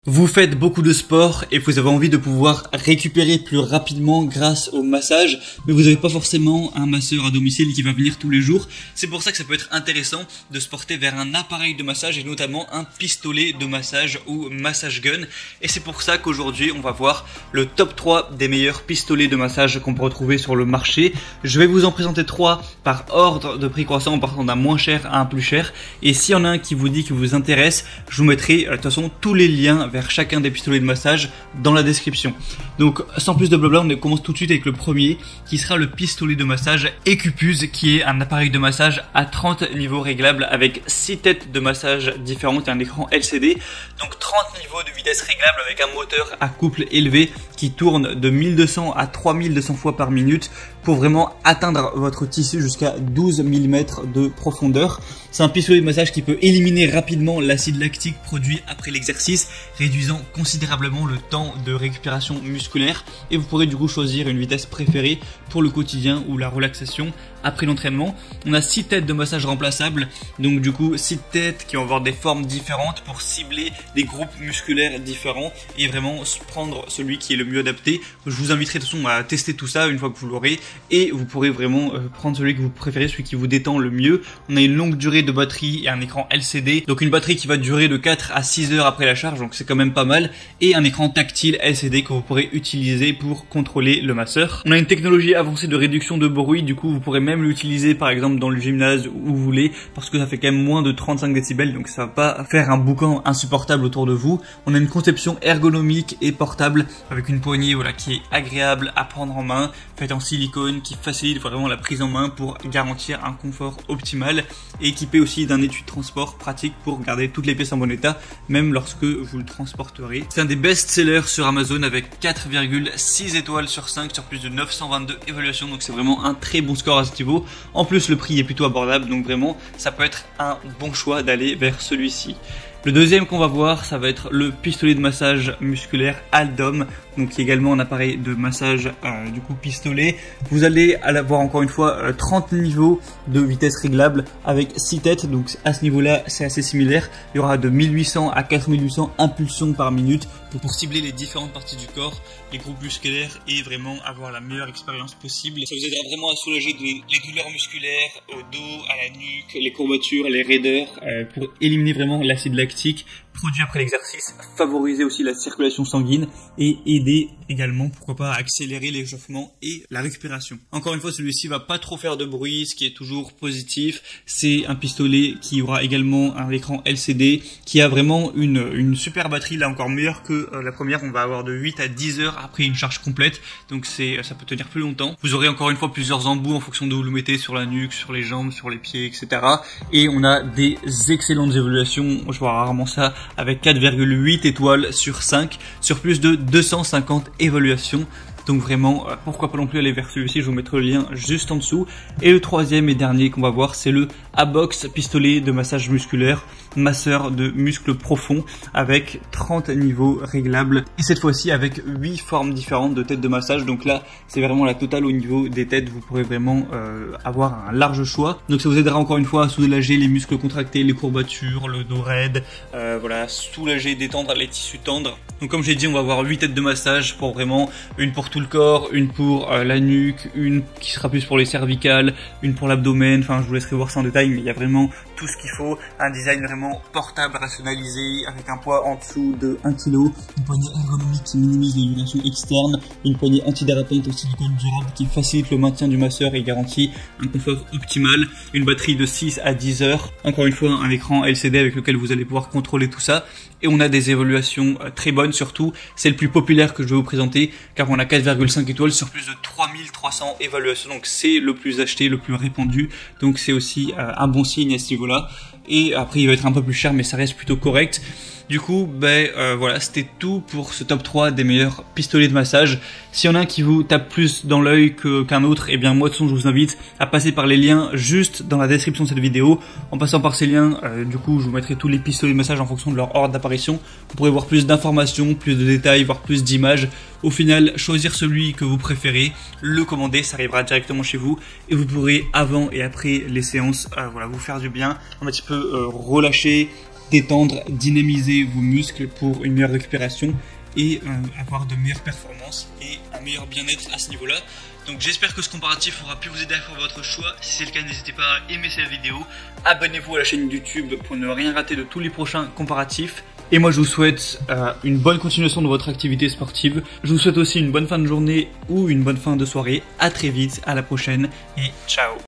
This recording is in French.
Vous faites beaucoup de sport et vous avez envie de pouvoir récupérer plus rapidement grâce au massage, mais vous n'avez pas forcément un masseur à domicile qui va venir tous les jours. C'est pour ça que ça peut être intéressant de se porter vers un appareil de massage et notamment un pistolet de massage ou massage gun. Et c'est pour ça qu'aujourd'hui on va voir le top 3 des meilleurs pistolets de massage qu'on peut retrouver sur le marché. Je vais vous en présenter 3 par ordre de prix croissant en partant d'un moins cher à un plus cher. Et s'il y en a un qui vous dit, qui vous intéresse, je vous mettrai de toute façon tous les liens vers chacun des pistolets de massage dans la description. Donc sans plus de blabla, on commence tout de suite avec le premier qui sera le pistolet de massage Ecupuz, qui est un appareil de massage à 30 niveaux réglables avec 6 têtes de massage différentes et un écran LCD. Donc 30 niveaux de vitesse réglables avec un moteur à couple élevé qui tourne de 1200 à 3200 fois par minute pour vraiment atteindre votre tissu jusqu'à 12 mm de profondeur. C'est un pistolet de massage qui peut éliminer rapidement l'acide lactique produit après l'exercice, réduisant considérablement le temps de récupération musculaire, et vous pourrez du coup choisir une vitesse préférée pour le quotidien ou la relaxation après l'entraînement. On a 6 têtes de massage remplaçables, donc du coup 6 têtes qui vont avoir des formes différentes pour cibler des groupes musculaires différents et vraiment prendre celui qui est le mieux adapté. Je vous inviterai de toute façon à tester tout ça une fois que vous l'aurez, et vous pourrez vraiment prendre celui que vous préférez, celui qui vous détend le mieux. On a une longue durée de batterie et un écran LCD, donc une batterie qui va durer de 4 à 6 heures après la charge, donc c'est quand même pas mal, et un écran tactile LCD que vous pourrez utiliser pour contrôler le masseur. On a une technologie avancée de réduction de bruit, du coup vous pourrez même l'utiliser par exemple dans le gymnase où vous voulez, parce que ça fait quand même moins de 35 décibels, donc ça va pas faire un boucan insupportable autour de vous. On a une conception ergonomique et portable avec une poignée qui est agréable à prendre en main, faite en silicone, qui facilite vraiment la prise en main pour garantir un confort optimal, et équipé aussi d'un étui de transport pratique pour garder toutes les pièces en bon état, même lorsque vous le transporterez. C'est un des best-sellers sur Amazon avec 4,6 étoiles sur 5 sur plus de 922 évaluations, donc c'est vraiment un très bon score à ce niveau. En plus, le prix est plutôt abordable, donc vraiment, ça peut être un bon choix d'aller vers celui-ci. Le deuxième qu'on va voir, ça va être le pistolet de massage musculaire Aldom, donc qui est également un appareil de massage du coup pistolet. Vous allez avoir encore une fois 30 niveaux de vitesse réglable avec 6 têtes, donc à ce niveau-là c'est assez similaire. Il y aura de 1800 à 4800 impulsions par minute pour cibler les différentes parties du corps, les groupes musculaires, et vraiment avoir la meilleure expérience possible. Ça vous aidera vraiment à soulager les douleurs musculaires au dos, à la nuque, les courbatures, les raideurs, pour éliminer vraiment l'acide lactique produit après l'exercice, favoriser aussi la circulation sanguine et aider également, pourquoi pas, à accélérer l'échauffement et la récupération. Encore une fois, celui-ci va pas trop faire de bruit, ce qui est toujours positif. C'est un pistolet qui aura également un écran LCD, qui a vraiment une super batterie, là encore meilleure que la première. On va avoir de 8 à 10 heures après une charge complète, donc ça peut tenir plus longtemps. Vous aurez encore une fois plusieurs embouts en fonction de où vous le mettez, sur la nuque, sur les jambes, sur les pieds, etc. Et on a des excellentes évaluations, je vois rarement ça, avec 4,8 étoiles sur 5 sur plus de 250 évaluations. Donc vraiment, pourquoi pas non plus aller vers celui-ci, je vous mettrai le lien juste en dessous. Et le troisième et dernier qu'on va voir, c'est le Abox pistolet de massage musculaire, masseur de muscles profonds, avec 30 niveaux réglables. Et cette fois-ci avec 8 formes différentes de têtes de massage. Donc là, c'est vraiment la totale au niveau des têtes. Vous pourrez vraiment avoir un large choix. Donc ça vous aidera encore une fois à soulager les muscles contractés, les courbatures, le dos raide, soulager, détendre les tissus tendres. Donc comme j'ai dit, on va avoir 8 têtes de massage, pour vraiment une pour tout le corps, une pour la nuque, une qui sera plus pour les cervicales, une pour l'abdomen. Enfin, je vous laisserai voir ça en détail, mais il y a vraiment tout ce qu'il faut. Un design vraiment portable, rationalisé, avec un poids en dessous de 1 kg, une poignée ergonomique qui minimise les vibrations externes, une poignée antidérapante au silicone durable qui facilite le maintien du masseur et garantit un confort optimal, une batterie de 6 à 10 heures, encore une fois un écran LCD avec lequel vous allez pouvoir contrôler tout ça, et on a des évaluations très bonnes. Surtout, c'est le plus populaire que je vais vous présenter, car on a 4,5 étoiles sur plus de 3300 évaluations, donc c'est le plus acheté, le plus répandu, donc c'est aussi un bon signe à ce niveau-là. Et après il va être un peu plus cher, mais ça reste plutôt correct. Du coup, voilà, c'était tout pour ce top 3 des meilleurs pistolets de massage. S'il y en a un qui vous tape plus dans l'œil qu'un autre, eh bien moi de toute façon je vous invite à passer par les liens juste dans la description de cette vidéo. En passant par ces liens, du coup je vous mettrai tous les pistolets de massage en fonction de leur ordre d'apparition. Vous pourrez voir plus d'informations, plus de détails, voir plus d'images. Au final, choisir celui que vous préférez, le commander, ça arrivera directement chez vous, et vous pourrez avant et après les séances, vous faire du bien, un petit peu relâcher, détendre, dynamiser vos muscles pour une meilleure récupération et avoir de meilleures performances et un meilleur bien-être à ce niveau-là. Donc j'espère que ce comparatif aura pu vous aider à faire votre choix. Si c'est le cas, n'hésitez pas à aimer cette vidéo. Abonnez-vous à la chaîne YouTube pour ne rien rater de tous les prochains comparatifs. Et moi je vous souhaite une bonne continuation de votre activité sportive. Je vous souhaite aussi une bonne fin de journée ou une bonne fin de soirée. À très vite, à la prochaine et ciao.